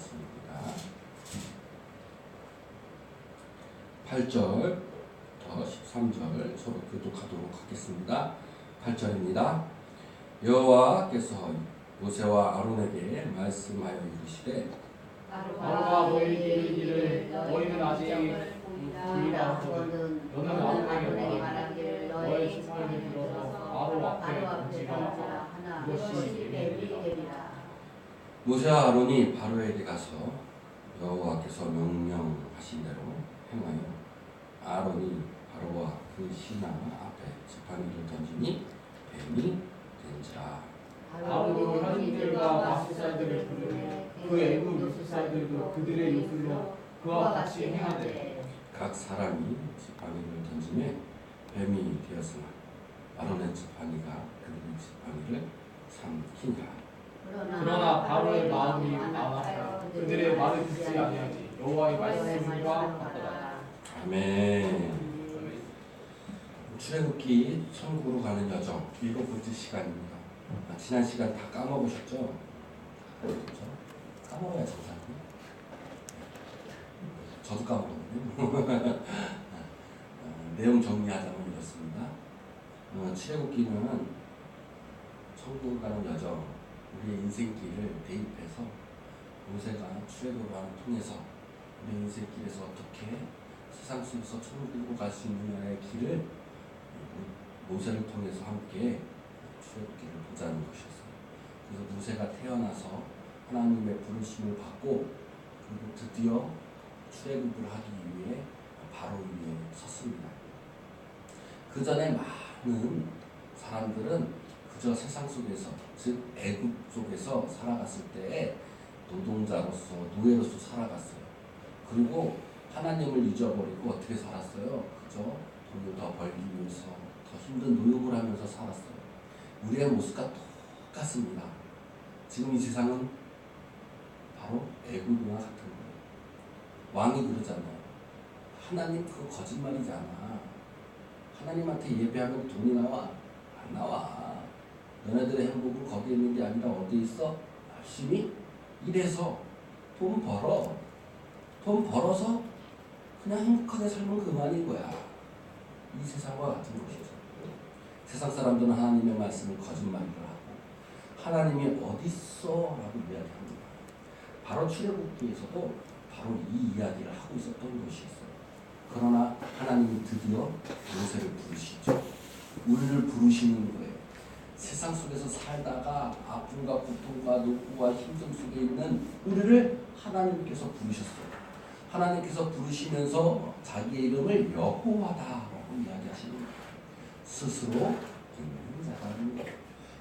말씀입니다. 8절부터 13절 서로 교독하도록 하겠습니다. 8절입니다. 여호와께서 모세와 아론에게 말씀하여 이르시되 바로가 너희에게 이르기를 너희는 아직 보리라 하거든 너는 아론에게 말하기를 너의 지팡이를 들어서 바로 앞에 던지라 하나 그것이 뱀이 되리라. 모세와 아론이 바로에게 가서 여호와께서 명령하신 대로 행하여 아론이 바로와 그 신하 앞에 지팡이를 던지니 뱀이 된지라. 아론도 현인들과 마술사들을 부르매 그 애굽 요술사들도 그들의 요술로 그와 같이 행하되 각 사람이 지팡이를 던지매 뱀이 되었으나 아론의 지팡이가 그들의 지팡이를 삼키니라. 그러나 바로의 마음이 아파서 그들의 말을 듣지 아니하니 여호와의 말씀과 같더라. 아멘. 출애굽기 천국으로 가는 여정 7번째 시간입니다. 지난 시간 다 까먹으셨죠? 그렇죠? 까먹어야 정상이에요. 저도 까먹었거든요. 내용 정리하자면 이렇습니다. 출애굽기는 천국으로 가는 여정, 우리의 인생길을 대입해서 모세가 출애굽을 통해서 우리 인생길에서 어떻게 세상 속에서 천국으로 갈 수 있느냐의 길을 모세를 통해서 함께 출애굽기를 보자는 것이었어요. 그래서 모세가 태어나서 하나님의 부르심을 받고 그리고 드디어 출애굽을 하기 위해 바로 위에 섰습니다. 그 전에 많은 사람들은 그저 세상 속에서 즉 애굽 속에서 살아갔을 때에 노동자로서 노예로서 살아갔어요. 그리고 하나님을 잊어버리고 어떻게 살았어요? 그저 돈을 더 벌기 위해서 더 힘든 노역을 하면서 살았어요. 우리의 모습과 똑같습니다. 지금 이 세상은 바로 애굽이와 같은 거예요. 왕이 그러잖아요. 하나님 그거 거짓말이잖아. 하나님한테 예배하면 돈이 나와? 안 나와. 너네들의 행복은 거기에 있는 게 아니라 어디 있어? 열심히 일해서 돈 벌어. 돈 벌어서 그냥 행복하게 살면 그만인 거야. 이 세상과 같은 것이죠. 세상 사람들은 하나님의 말씀을 거짓말을 하고 하나님이 어디 있어? 라고 이야기합니다. 바로 출애굽기에서도 바로 이 이야기를 하고 있었던 것이 있어요. 그러나 하나님이 드디어 모세를 부르시죠. 우리를 부르시는 거예요. 세상 속에서 살다가 아픔과 고통과 노고와 힘듦 속에 있는 우리를 하나님께서 부르셨어요. 하나님께서 부르시면서 자기의 이름을 여호와다라고 이야기하시는 거예요. 스스로 있는 자라는 거예요.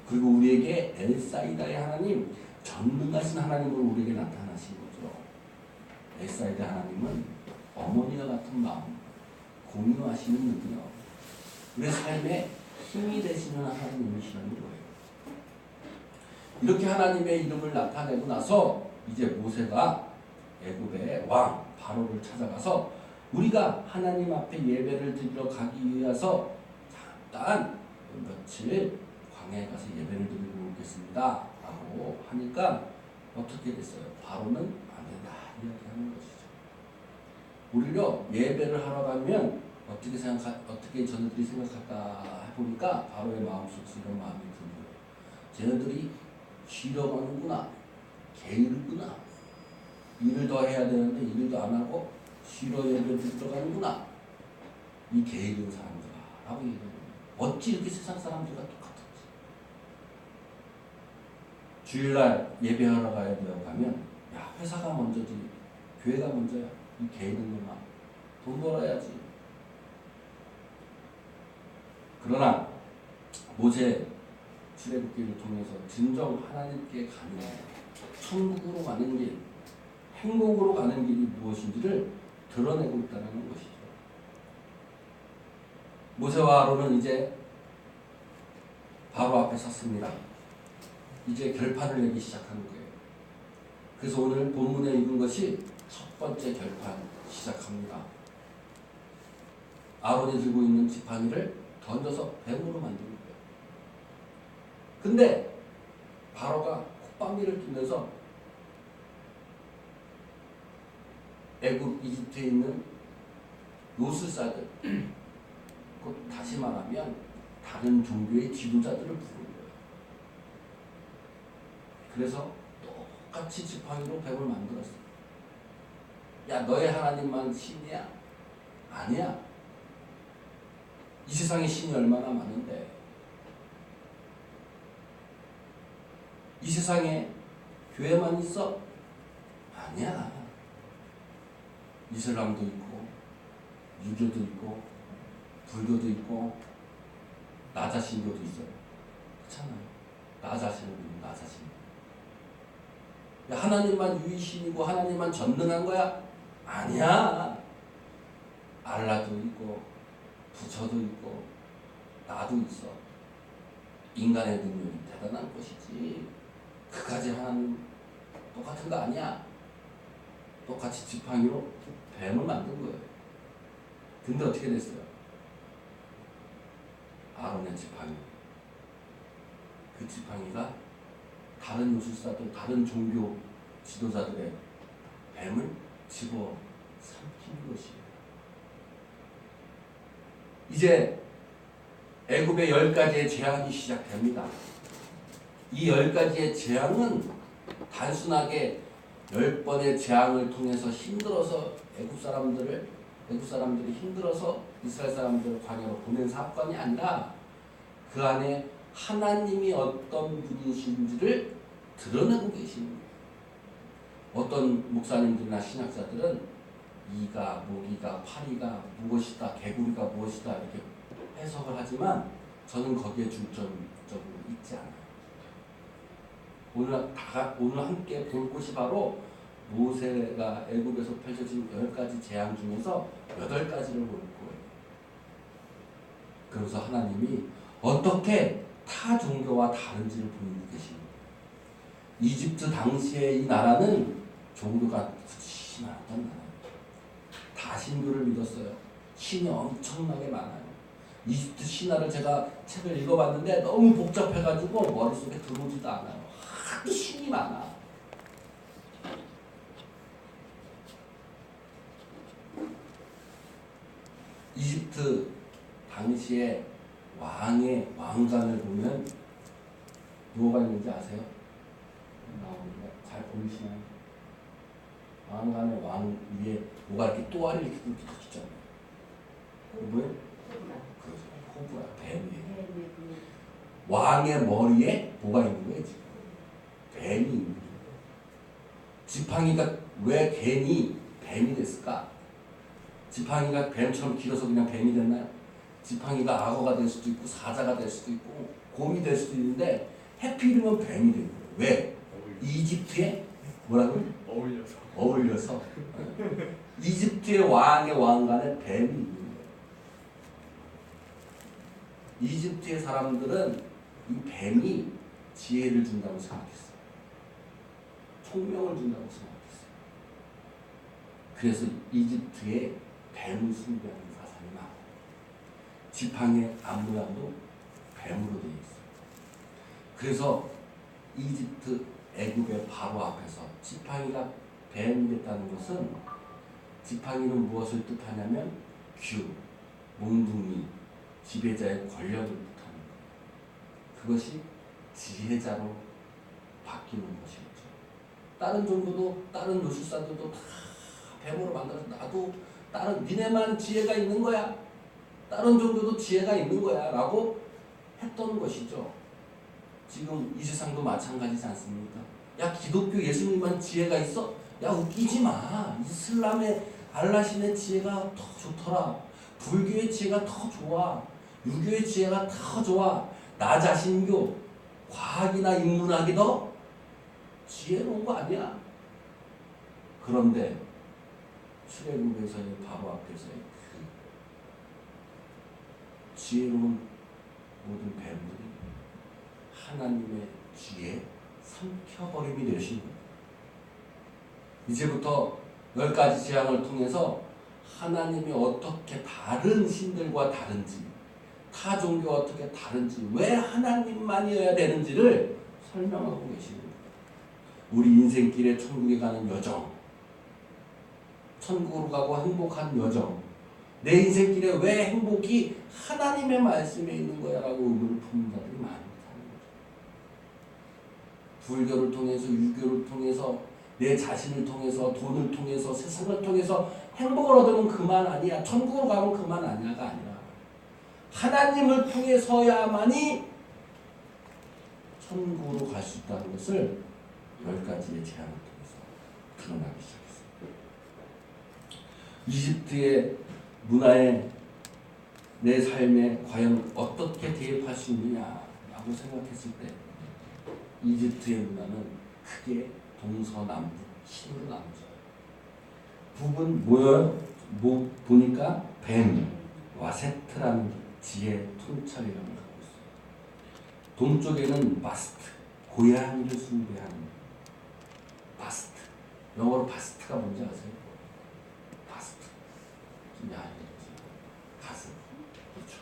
그리고 우리에게 엘사이다의 하나님, 전능하신 하나님으로 우리에게 나타나신 거죠. 엘사이다 하나님은 어머니와 같은 마음, 공유하시는 능력, 우리의 삶에 힘이 되시는 하나님이시라는 거예요. 이렇게 하나님의 이름을 나타내고 나서 이제 모세가 애굽의 왕 바로를 찾아가서 우리가 하나님 앞에 예배를 드리러 가기 위해서 잠깐 며칠 광야에 가서 예배를 드리고 오겠습니다 라고 하니까 어떻게 됐어요? 바로는 안 된다 이야기하는 것이죠. 오히려 예배를 하러 가면 어떻게 저들이 생각할까 해보니까 바로의 마음속에서 이런 마음이 드는 거예요. 쟤네들이 쉬러 가는구나, 게으르구나, 일을 더 해야 되는데 일도 안 하고 쉬러 예배를 들어가는구나, 이 게으른 사람들아 라고 얘기해요. 어찌 이렇게 세상 사람들과 똑같은지. 주일날 예배하러 가야 되어 가면 야 회사가 먼저지 교회가 먼저야. 이 게으른 놈아 돈 벌어야지. 그러나 모세 출애굽기를 통해서 진정 하나님께 가는 천국으로 가는 길, 행복으로 가는 길이 무엇인지를 드러내고 있다는 것이죠. 모세와 아론은 이제 바로 앞에 섰습니다. 이제 결판을 내기 시작하는 거예요. 그래서 오늘 본문에 읽은 것이 첫 번째 결판 시작합니다. 아론이 들고 있는 지팡이를 던져서 뱀으로 만드는 거예요. 근데 바로가 콧방귀를 뀌면서 애굽 이집트에 있는 요술사들, 곧 다시 말하면 다른 종교의 지도자들을 부르는 거예요. 그래서 똑같이 지팡이로 뱀을 만들었어요. 야, 너의 하나님만 신이야? 아니야. 이 세상에 신이 얼마나 많은데, 이 세상에 교회만 있어? 아니야. 이슬람도 있고 유교도 있고 불교도 있고 나 자신교도 있어요. 그렇잖아요. 나 자신을 믿는 나 자신. 하나님만 유일신이고 하나님만 전능한 거야? 아니야. 알라도 있고 부처도 있고 나도 있어. 인간의 능력이 대단한 것이지 그까지 하나님 똑같은 거 아니야. 똑같이 지팡이로 뱀을 만든 거예요. 근데 어떻게 됐어요? 아론의 지팡이. 그 지팡이가 다른 요술사들, 다른 종교 지도자들의 뱀을 집어 삼킨 것이에요. 이제 애굽의 10가지의 재앙이 시작됩니다. 이 10가지의 재앙은 단순하게 10번의 재앙을 통해서 힘들어서 애굽 사람들이 힘들어서 이스라엘 사람들을 광야로 보낸 사건이 아니라 그 안에 하나님이 어떤 분이신지를 드러내고 계십니다. 어떤 목사님들이나 신학자들은 이가, 모기가, 파리가 무엇이다, 개구리가 무엇이다 이렇게 해석을 하지만 저는 거기에 중점적으로 있지 않아요. 오늘 함께 볼 곳이 바로 모세가 애굽에서 펼쳐진 10가지 재앙 중에서 8가지를 볼 거예요. 그래서 하나님이 어떻게 타 종교와 다른지를 보이고 계십니다. 이집트 당시의 이 나라는 종교가 그치 많았던 나라예요. 다 신교를 믿었어요. 신이 엄청나게 많아요. 이집트 신화를 제가 책을 읽어봤는데 너무 복잡해가지고 머릿속에 들어오지도 않아요. 하도 신이 많아. 이집트 당시에 왕의 왕관을 보면 뭐가 있는지 아세요? 나옵니다. 잘 보이시나요? 왕관의 왕 위에 뭐가 이렇게 또아리 이렇게 붙어있잖아요. 뭐예요? 그렇죠. 호부야, 뱀이에요. 왕의 머리에 뭐가 있는 거예요, 지금? 뱀이 있는 거예요. 지팡이가 왜 괜히 뱀이 됐을까? 지팡이가 뱀처럼 길어서 그냥 뱀이 됐나요? 지팡이가 악어가 될 수도 있고 사자가 될 수도 있고 곰이 될 수도 있는데 해필이면 뱀이 된 거예요. 왜? 이집트에 뭐라고요? 어울려서 이집트의 왕의 왕관에 뱀이 있는 거예요. 이집트의 사람들은 이 뱀이 지혜를 준다고 생각했어요. 총명을 준다고 생각했어요. 그래서 이집트에 뱀을 숭배하는 사상이 많아요. 지팡이의 앞모양도 뱀으로 되어 있어요. 그래서 이집트 애굽의 바로 앞에서 지팡이가 뱀이 됐다는 것은 지팡이는 무엇을 뜻하냐면 규, 몽둥이, 지배자의 권력을 뜻하는 거예요. 그것이 지혜자로 바뀌는 것이었죠. 다른 종교도 다른 요술사들도 다 뱀으로 만들어서 나도 다른 니네만 지혜가 있는 거야. 다른 종교도 지혜가 있는 거야 라고 했던 것이죠. 지금 이 세상도 마찬가지지 않습니까? 야, 기독교 예수님만 지혜가 있어? 야, 웃기지 마. 이슬람의 알라신의 지혜가 더 좋더라. 불교의 지혜가 더 좋아. 유교의 지혜가 더 좋아. 나 자신교, 과학이나 인문학이 더 지혜로운 거 아니야? 그런데 출애굽에서의 바로 앞에서의 그 지혜로운 모든 뱀들이 하나님의 지혜 삼켜버림이 되신 거예요. 이제부터 10가지 재앙을 통해서 하나님이 어떻게 다른 신들과 다른지, 타 종교가 어떻게 다른지, 왜 하나님만이어야 되는지를 설명하고 계십니다. 우리 인생길에 천국에 가는 여정, 천국으로 가고 행복한 여정. 내 인생길에 왜 행복이 하나님의 말씀에 있는 거야 라고 의문을 품는 자들이 많다는 거죠. 불교를 통해서, 유교를 통해서, 내 자신을 통해서, 돈을 통해서, 세상을 통해서 행복을 얻으면 그만 아니야, 천국으로 가면 그만 아니야가 아니라 하나님을 통해서야만이 천국으로 갈 수 있다는 것을 10가지의 제안을 통해서 드러나기 시작했습니다. 이집트의 문화에 내 삶에 과연 어떻게 대입할 수 있느냐라고 생각했을 때 이집트의 문화는 크게 동서남북 신으로 나누죠. 북은 보니까 뱀, 와세트라는 지혜 통찰이라고 하고 있어요. 동쪽에는 바스트, 고양이를 숭배하는 바스트. 영어로 바스트가 뭔지 아세요? 바스트. 좀 야해요. 가슴. 그렇죠.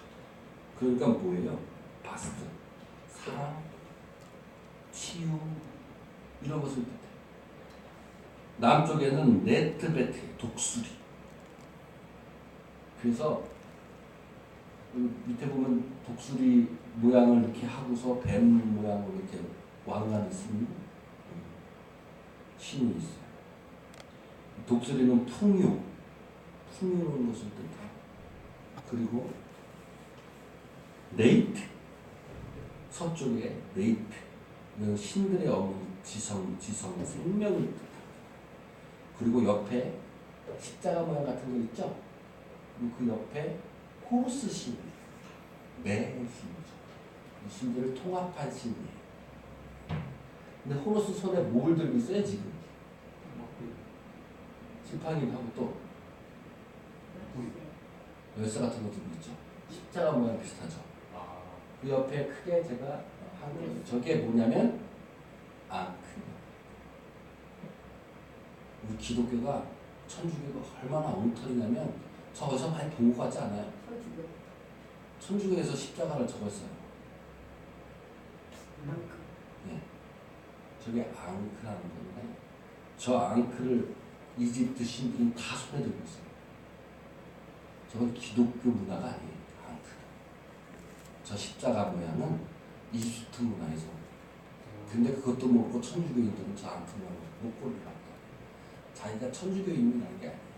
그러니까 뭐예요? 바스트. 사랑, 치유 이런 것을 뜻해요. 남쪽에는 네트베트, 독수리. 그래서 밑에 보면 독수리 모양을 이렇게 하고서 뱀 모양으로 이렇게 왕관을 쓴 신이 있어요. 독수리는 풍요로운 것을 뜻해요. 그리고 네이트, 서쪽에 네이트, 이건 신들의 어머니, 지성, 생명을 뜻합니다. 그리고 옆에 십자가 모양 같은 거 있죠? 그리고 그 옆에 호루스 신, 매 신이죠. 이 신들을 통합한 신이에요. 근데 호루스 손에 뭘 들고 있어요 지금? 지팡이하고 또 열쇠 같은 거 들고 있죠. 십자가 모양 비슷하죠. 그 옆에 크게 제가 한 거예요. 저게 뭐냐면 앙크. 우리 기독교가 천주교가 얼마나 엉터리냐면 저 어디서 많이 본 것 같지 않아요? 천주교에서 십자가를 적었어요. 네. 저게 앙크라는 건데 저 앙크를 이집트 신들은 다 손에 들고 있어요. 저건 기독교 문화가 아니에요. 앙크. 저 십자가 모양은 이집트 문화에서. 근데 그것도 모르고 천주교인들은 저 앙크 모양을 목걸이를 합니다. 자기가 천주교인이라는 게 아니에요.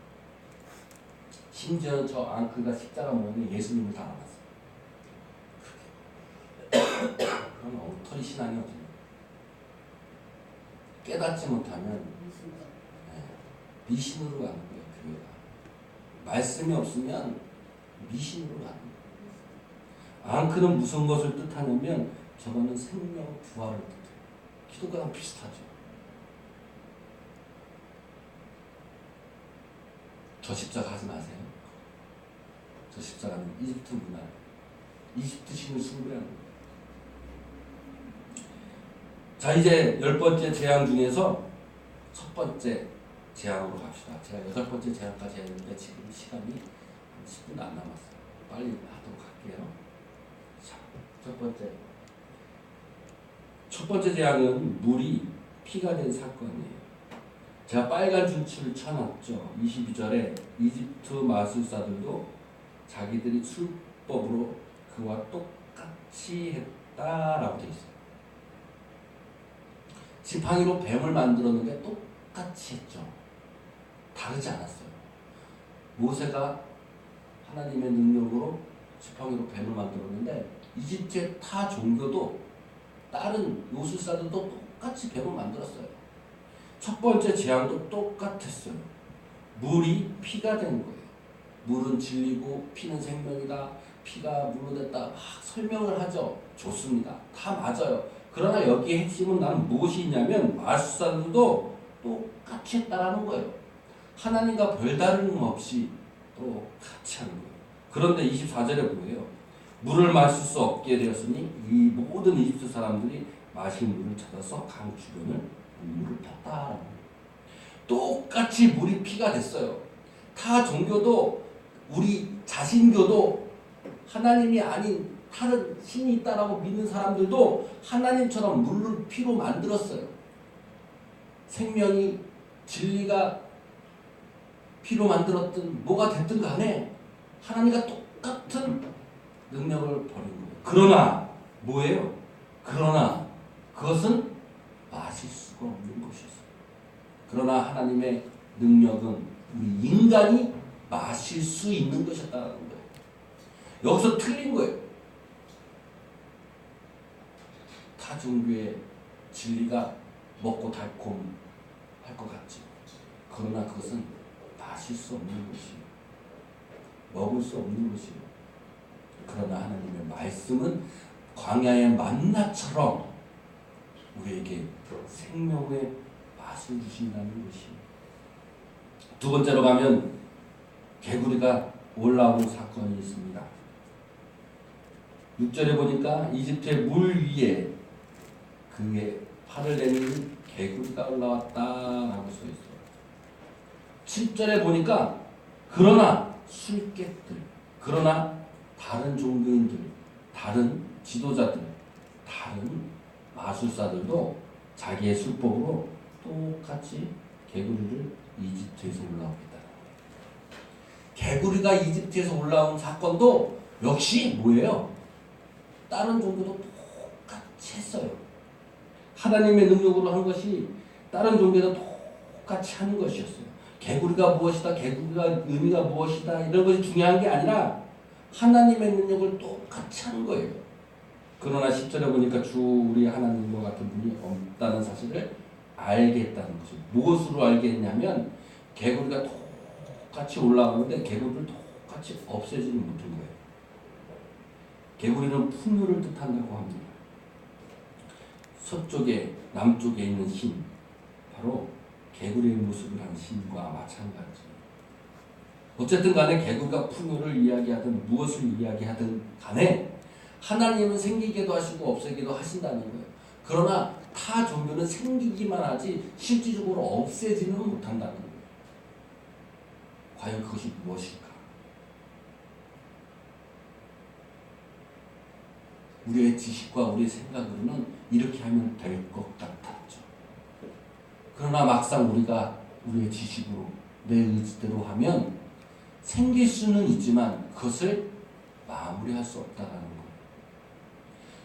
심지어 저 앙크가 십자가 모양이 예수님을 닮았어요. 그런 엉터리 신앙이 어디 깨닫지 못하면 미신으로 가는 거예요. 교회가. 말씀이 없으면 미신으로 가는 거예요. 앙크는 무슨 것을 뜻하냐면 저거는 생명 부활을 뜻해요. 기독교랑 비슷하죠. 저 십자가 하지 마세요. 저 십자가는 이집트 문화, 이집트 신을 숭배하는 거예요. 자, 이제 10번째 재앙 중에서 첫 번째 재앙으로 갑시다. 제가 8번째 재앙까지 했는데 지금 시간이 10분 안 남았어요. 빨리 하도록 할게요. 자, 첫 번째 재앙은 물이 피가 된 사건이에요. 제가 빨간 줄치를 쳐놨죠. 22절에 이집트 마술사들도 자기들이 술법으로 그와 똑같이 했다라고 되어 있어요. 지팡이로 뱀을 만들었는데 똑같이 했죠. 다르지 않았어요. 모세가 하나님의 능력으로 지팡이로 뱀을 만들었는데 이집트의 타 종교도 다른 요술사들도 똑같이 뱀을 만들었어요. 첫 번째 재앙도 똑같았어요. 물이 피가 된 거예요. 물은 진리고 피는 생명이다. 피가 물로 됐다. 막 설명을 하죠. 좋습니다. 다 맞아요. 그러나 여기에 핵심은 나는 무엇이 있냐면 마술사들도 똑같이 했다라는 거예요. 하나님과 별다름 없이 똑같이 하는 거예요. 그런데 24절에 뭐예요? 물을 마실 수 없게 되었으니 이 모든 이집트 사람들이 마실 물을 찾아서 강 주변을 물을 폈다. 똑같이 물이 피가 됐어요. 타 종교도 우리 자신교도 하나님이 아닌 다른 신이 있다라고 믿는 사람들도 하나님처럼 물을 피로 만들었어요. 생명이 진리가 피로 만들었든 뭐가 됐든 간에 하나님과 똑같은 능력을 버린 거예요. 그러나 뭐예요? 그러나 그것은 마실 수가 없는 것이었어요. 그러나 하나님의 능력은 우리 인간이 마실 수 있는 것이었다는 거예요. 여기서 틀린 거예요. 타 종교의 진리가 먹고 달콤할 것 같지. 그러나 그것은 마실 수 없는 것이에요. 먹을 수 없는 것이에요. 그러나 하나님의 말씀은 광야의 만나처럼 우리에게 생명의 맛을 주신다는 것이에요. 두 번째로 가면 개구리가 올라오는 사건이 있습니다. 6절에 보니까 이집트의 물 위에 그의 팔을 내미는 개구리가 올라왔다라고 써 있어요. 7절에 보니까 그러나 술객들, 그러나 다른 종교인들, 다른 지도자들, 다른 마술사들도 자기의 술법으로 똑같이 개구리를 이집트에서 올라오겠다는 거예요. 개구리가 이집트에서 올라온 사건도 역시 뭐예요? 다른 종교도 똑같이 했어요. 하나님의 능력으로 한 것이 다른 종교도 똑같이 하는 것이었어요. 개구리가 무엇이다, 개구리가 의미가 무엇이다 이런 것이 중요한 게 아니라 하나님의 능력을 똑같이 하는 거예요. 그러나 10절에 보니까 주 우리 하나님과 같은 분이 없다는 사실을 알게 했다는 것이죠. 무엇으로 알게 했냐면 개구리가 똑같이 올라오는데 개구리를 똑같이 없애지는 못한 거예요. 개구리는 풍요를 뜻한다고 합니다. 서쪽에 남쪽에 있는 신, 바로 개구리의 모습을 한 신과 마찬가지예요. 어쨌든 간에 개구리가 풍요를 이야기하든 무엇을 이야기하든 간에 하나님은 생기게도 하시고 없애기도 하신다는 거예요. 그러나 타 종교는 생기기만 하지 실질적으로 없애지는 못한다는 거예요. 과연 그것이 무엇일까? 우리의 지식과 우리의 생각으로는 이렇게 하면 될 것 같았죠. 그러나 막상 우리가 우리의 지식으로 내 의지대로 하면 생길 수는 있지만 그것을 마무리할 수 없다는 거예요.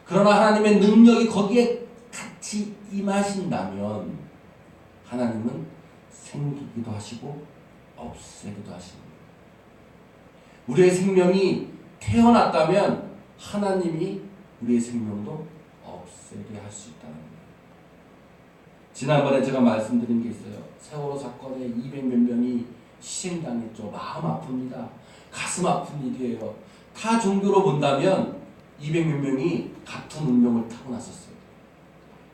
그러나 하나님의 능력이 거기에 같이 임하신다면 하나님은 생기기도 하시고 없애기도 하십니다. 우리의 생명이 태어났다면 하나님이 우리의 생명도 없애게 할 수 있다는 거예요. 지난번에 제가 말씀드린 게 있어요. 세월호 사건에 200몇 명이 희생당했죠. 마음 아픕니다. 가슴 아픈 일이에요. 타 종교로 본다면 200몇 명이 같은 운명을 타고났었어요.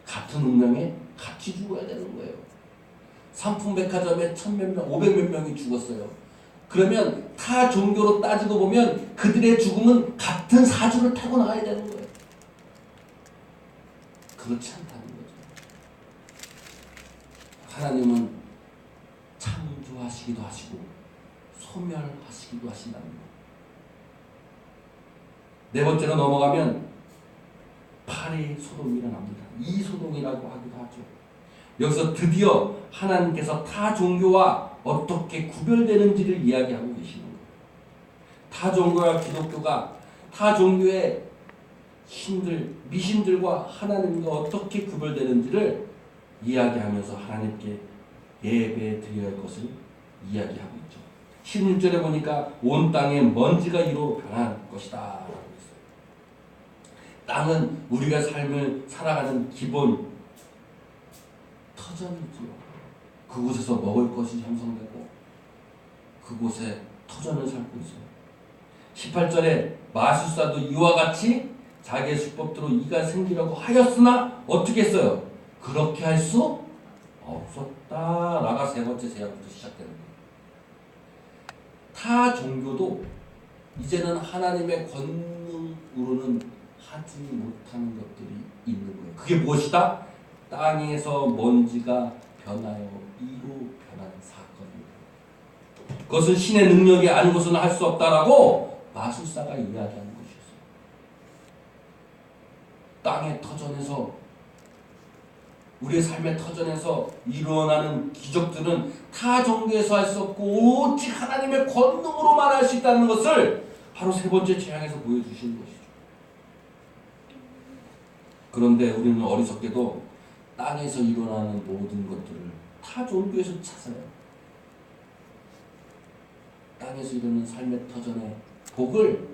같은 운명에 같이 죽어야 되는 거예요. 삼풍백화점에 1000몇 명, 500몇 명이 죽었어요. 그러면 타 종교로 따지고 보면 그들의 죽음은 같은 사주를 타고 나가야 되는 거예요. 그렇지 않다는 거죠. 하나님은 창조하시기도 하시고 소멸하시기도 하신다는 거예요. 네 번째로 넘어가면 8의 소동이 일어납니다. 이소동이라고 하기도 하죠. 여기서 드디어 하나님께서 타 종교와 어떻게 구별되는지를 이야기하고 계시는 거예요. 타 종교와 기독교가 타 종교의 신들, 미신들과 하나님과 어떻게 구별되는지를 이야기하면서 하나님께 예배 드려야 할 것을 이야기하고 있죠. 16절에 보니까 온 땅에 먼지가 이로 변할 것이다 라고 했어요. 땅은 우리가 삶을 살아가는 기본 터전이죠. 그곳에서 먹을 것이 형성되고 그곳에 터전을 살고 있어요. 18절에 마술사도 이와 같이 자기의 수법대로 이가 생기려고 하였으나 어떻게 했어요? 그렇게 할 수 없었다. 라가 세 번째 제약부터 시작되는 거예요. 타 종교도 이제는 하나님의 권능으로는 하지 못하는 것들이 있는 거예요. 그게 무엇이다? 땅에서 먼지가 변하여 이로 변하는 사건입니다. 그것은 신의 능력이 아니고서는 할 수 없다라고 마술사가 이야기하는 것이었어요. 땅의 터전에서 우리의 삶의 터전에서 일어나는 기적들은 타 종교에서 할 수 없고 오직 하나님의 권능으로만 할 수 있다는 것을 바로 세 번째 재앙에서 보여주시는 것이죠. 그런데 우리는 어리석게도 땅에서 일어나는 모든 것들을 타 종교에서 찾아요. 땅에서 이루는 삶의 터전의 복을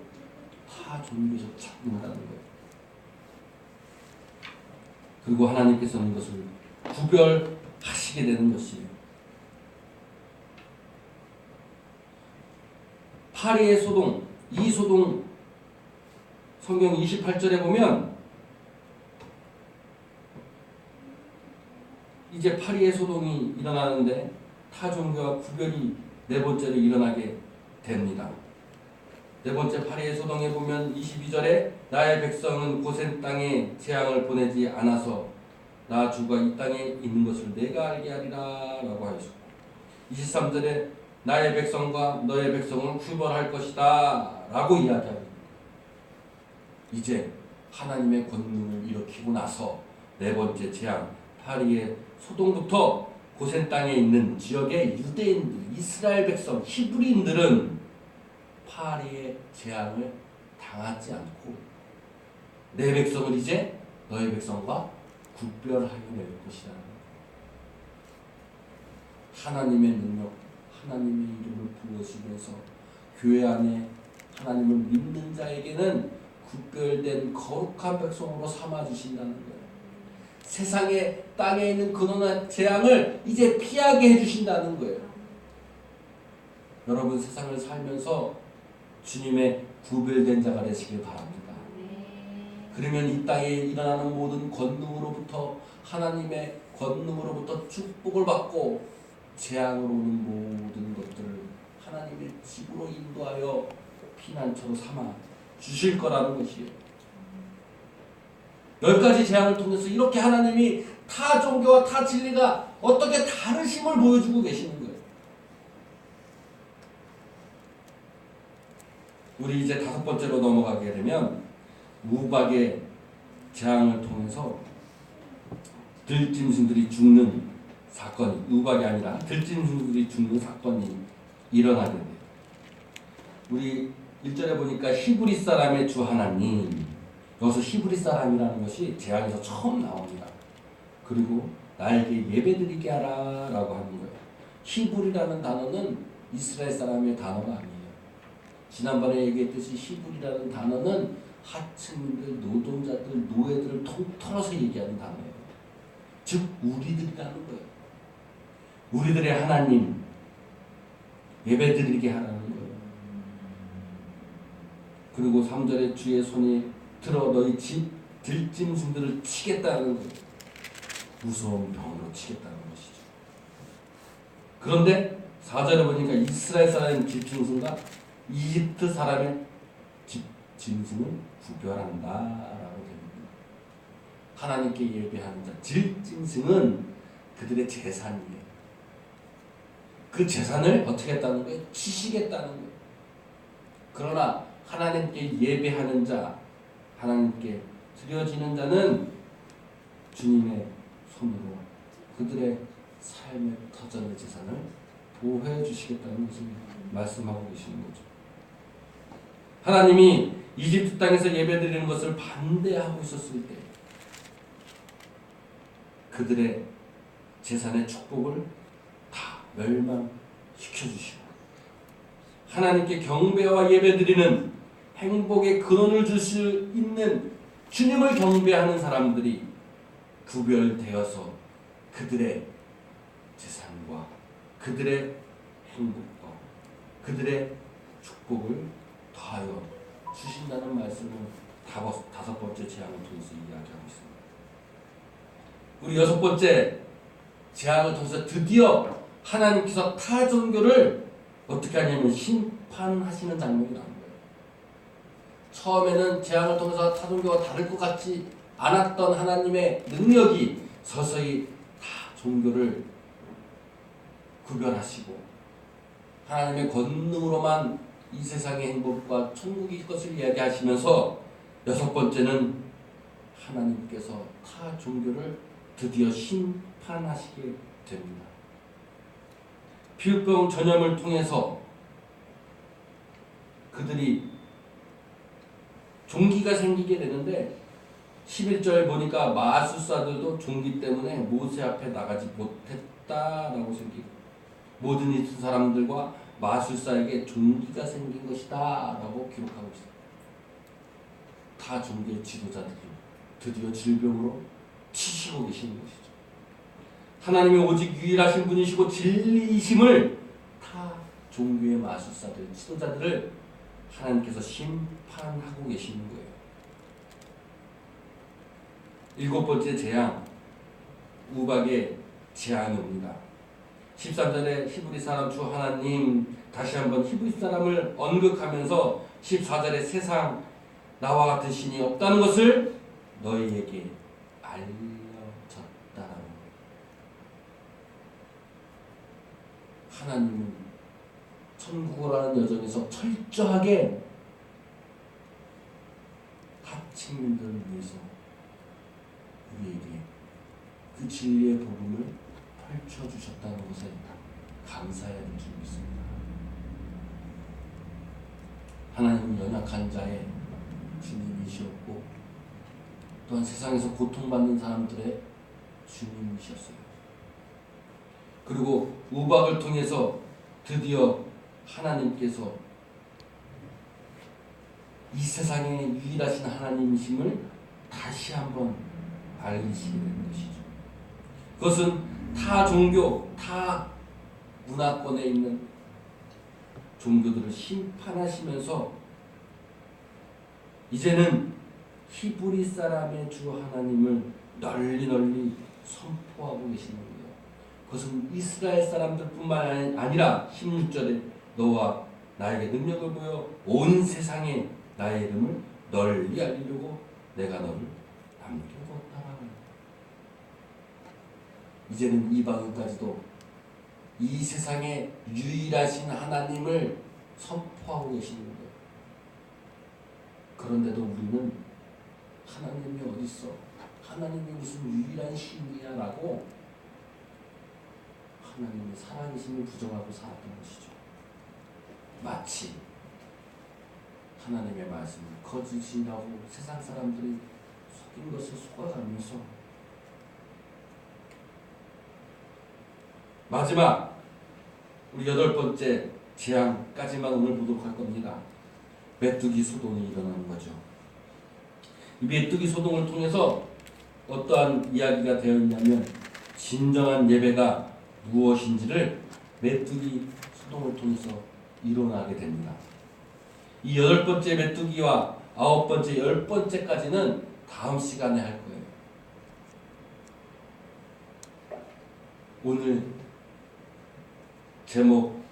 타 종교에서 찾는다는 거예요. 그리고 하나님께서는 이것을 구별하시게 되는 것이에요. 파리의 소동, 이 소동 성경 28절에 보면 이제 파리의 소동이 일어나는데 타 종교와 구별이 네 번째로 일어나게 됩니다. 네 번째 파리의 소동에 보면 22절에 나의 백성은 고센 땅에 재앙을 보내지 않아서 나 주가 이 땅에 있는 것을 내가 알게 하리라 라고 하셨고 23절에 나의 백성과 너의 백성을 구별할 것이다 라고 이야기합니다. 이제 하나님의 권능을 일으키고 나서 네 번째 재앙 파리의 소동부터 고센 땅에 있는 지역의 유대인들, 이스라엘 백성, 히브리인들은 파리의 재앙을 당하지 않고 내 백성을 이제 너의 백성과 구별하여 낼 것이라는 하나님의 능력, 하나님의 이름을 부으시면서 교회 안에 하나님을 믿는 자에게는 구별된 거룩한 백성으로 삼아주신다는 거예요. 세상에 땅에 있는 근원한 재앙을 이제 피하게 해주신다는 거예요. 여러분 세상을 살면서 주님의 구별된 자가 되시길 바랍니다. 그러면 이 땅에 일어나는 모든 권능으로부터 하나님의 권능으로부터 축복을 받고 재앙으로 오는 모든 것들을 하나님의 집으로 인도하여 피난처로 삼아 주실 거라는 것이에요. 10가지 재앙을 통해서 이렇게 하나님이 타 종교와 타 진리가 어떻게 다르심을 보여주고 계시는 거예요. 우리 이제 5번째로 넘어가게 되면 우박의 재앙을 통해서 들짐승들이 죽는 사건이 우박이 아니라 들짐승들이 죽는 사건이 일어나게 돼요. 우리 1절에 보니까 히브리 사람의 주 하나님, 여기서 히브리 사람이라는 것이 재앙에서 처음 나옵니다. 그리고 나에게 예배드리게 하라 라고 하는 거예요. 히브리라는 단어는 이스라엘 사람의 단어가 아니에요. 지난번에 얘기했듯이 히브리라는 단어는 하층민들, 노동자들, 노예들을 통틀어서 얘기하는 단어예요. 즉 우리들이라는 거예요. 우리들의 하나님 예배드리게 하라는 거예요. 그리고 3절에 주의 손이 들어 너희 집 들짐승들을 치겠다는 거예요. 무서운 병으로 치겠다는 것이죠. 그런데 4절에 보니까 이스라엘 사람의 집짐승과 이집트 사람의 집짐승을 구별한다 라고 됩니다. 하나님께 예배하는 자 집짐승은 그들의 재산이에요. 그 재산을 어떻게 했다는 거예요? 치시겠다는 거예요. 그러나 하나님께 예배하는 자, 하나님께 드려지는 자는 주님의 손으로 그들의 삶의 터전의 재산을 보호해 주시겠다는 것을 말씀하고 계시는 거죠. 하나님이 이집트 땅에서 예배드리는 것을 반대하고 있었을 때 그들의 재산의 축복을 다 멸망시켜주시고 하나님께 경배와 예배드리는 행복의 근원을 줄 수 있는 주님을 경배하는 사람들이 구별되어서 그들의 재산과 그들의 행복과 그들의 축복을 더하여 주신다는 말씀을 5번째 재앙을 통해서 이야기하고 있습니다. 우리 6번째 재앙을 통해서 드디어 하나님께서 타 종교를 어떻게 하냐면 심판하시는 장면이 나옵니다. 처음에는 재앙을 통해서 타 종교와 다를 것 같지 않았던 하나님의 능력이 서서히 타 종교를 구별하시고 하나님의 권능으로만 이 세상의 행복과 천국의 것을 이야기하시면서 6번째는 하나님께서 타 종교를 드디어 심판하시게 됩니다. 피부병 전염을 통해서 그들이 종기가 생기게 되는데 11절 보니까 마술사들도 종기 때문에 모세 앞에 나가지 못했다라고 생기고 모든 이스라엘 사람들과 마술사에게 종기가 생긴 것이다 라고 기록하고 있습니다. 다 종교의 지도자들이 드디어 질병으로 치시고 계시는 것이죠. 하나님의 오직 유일하신 분이시고 진리이심을 타 종교의 마술사들, 지도자들을 하나님께서 심판하고 계시는 거예요. 7번째 재앙, 우박의 재앙이 옵니다. 13절에 히브리 사람 주 하나님 다시 한번 히브리 사람을 언급하면서 14절에 세상 나와 같은 신이 없다는 것을 너희에게 알려졌다라는 하나님은 천국을 하는 여정에서 철저하게 하층민들을 위해서 우리에게 그 진리의 복음을 펼쳐주셨다는 것에 감사해야 될 줄 믿습니다. 하나님은 연약한 자의 주님이시었고 또한 세상에서 고통받는 사람들의 주님이셨어요. 그리고 우박을 통해서 드디어 하나님께서 이 세상의 유일하신 하나님이심을 다시 한번 알리시게 된 것이죠. 그것은 타 종교, 타 문화권에 있는 종교들을 심판하시면서 이제는 히브리 사람의 주 하나님을 널리 선포하고 계시는 거예요. 그것은 이스라엘 사람들뿐만 아니라 16절에 너와 나에게 능력을 보여 온 세상에 나의 이름을 널리 알리려고 내가 너를 남겨뒀다. 이제는 이방인까지도 이 세상에 유일하신 하나님을 선포하고 계시는 거예요. 그런데도 우리는 하나님이 어디 있어? 하나님이 무슨 유일한 신이야? 라고 하나님의 살아계심을 부정하고 살았던 것이죠. 마치 하나님의 말씀을 거짓이라고 세상 사람들이 속인 것을 속아가면서 마지막 우리 8번째 재앙까지만 오늘 보도록 할 겁니다. 메뚜기 소동이 일어나는 거죠. 이 메뚜기 소동을 통해서 어떠한 이야기가 되어 있냐면 진정한 예배가 무엇인지를 메뚜기 소동을 통해서 일어나게 됩니다. 이 8번째 메뚜기와 9번째, 10번째까지는 다음 시간에 할 거예요. 오늘 제목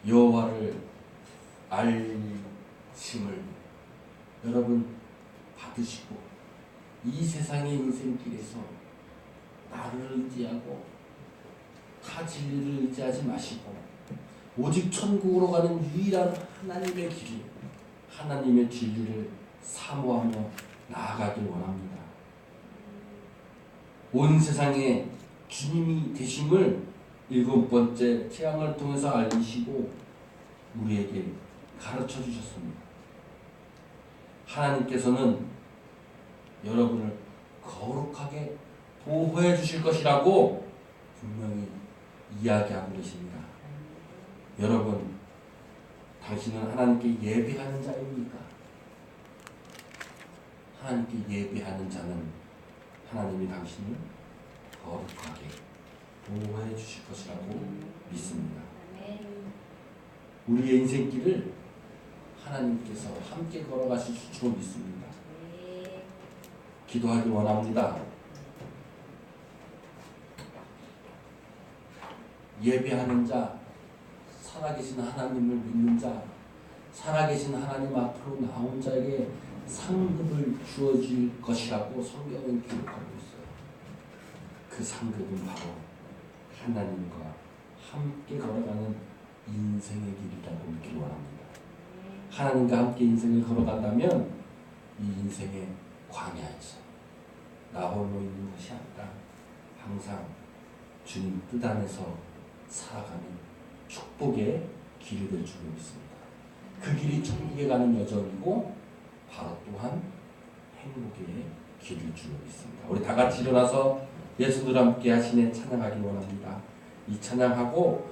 여호와를 알심을 여러분 받으시고 이 세상의 인생길에서 나를 의지하고 타 진리를 의지하지 마시고 오직 천국으로 가는 유일한 하나님의 길, 하나님의 진리를 사모하며 나아가길 원합니다. 온 세상에 주님이 되심을 7번째 재앙을 통해서 알리시고 우리에게 가르쳐 주셨습니다. 하나님께서는 여러분을 거룩하게 보호해 주실 것이라고 분명히 이야기하고 계십니다. 여러분, 당신은 하나님께 예배하는 자입니까? 하나님께 예배하는 자는 하나님이 당신을 거룩하게 보호해 주실 것이라고 믿습니다. 우리의 인생길을 하나님께서 함께 걸어가실 줄로 믿습니다. 기도하기 원합니다. 예배하는 자, 살아계신 하나님을 믿는 자, 살아계신 하나님 앞으로 나온 자에게 상급을 주어질 것이라고 성경은 기록하고 있어요. 그 상급은 바로 하나님과 함께 걸어가는 인생의 길이라고 믿기 원합니다. 하나님과 함께 인생을 걸어간다면 이 인생의 광야에서 나 홀로 있는 것이 아니라 항상 주님 뜻 안에서 살아가는 축복의 길이 될 줄로 믿습니다. 그 길이 천국에 가는 여정이고 바로 또한 행복의 길일 줄로 믿습니다. 우리 다 같이 일어나서 예수들 함께 하시는 찬양하기 원합니다. 이 찬양하고